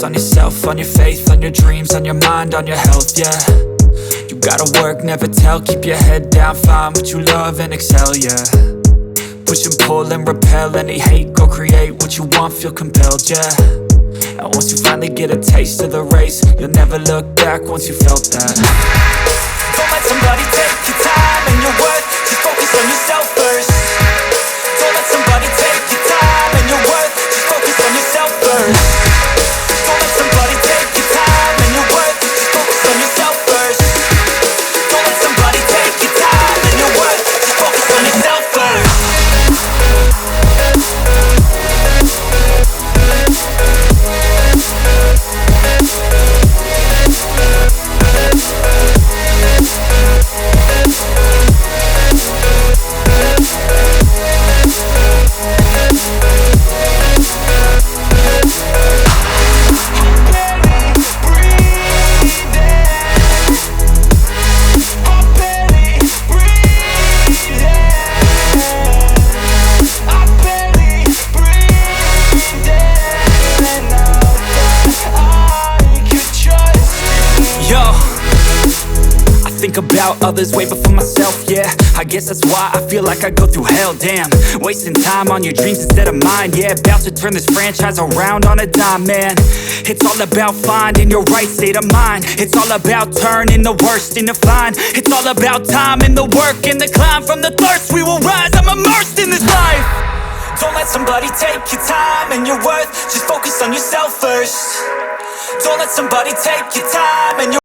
focus on yourself, on your faith, on your dreams, on your mind, on your health, yeah. You gotta work, never tell, keep your head down, find what you love and excel, yeah. Push and pull and repel any hate, go create what you want, feel compelled, yeah. And once you finally get a taste of the race, you'll never look back once you felt that. Don't let somebody take your time and your worth, just focus on yourself first. Don't let somebody take your time and your worth, just focus on yourself first. Don't let somebody take your time and your worth, just focus on yourself first. Don't let somebody take your time and your worth, just focus on yourself first. Think about others way before myself, yeah. I guess that's why I feel like I go through hell, damn. Wasting time on your dreams instead of mine, yeah. About to turn this franchise around on a dime, man. It's all about finding your right state of mind. It's all about turning the worst into fine. It's all about time and the work and the climb. From the thirst we will rise, I'm immersed in this life. Don't let somebody take your time and your worth, just focus on yourself first. Don't let somebody take your time and your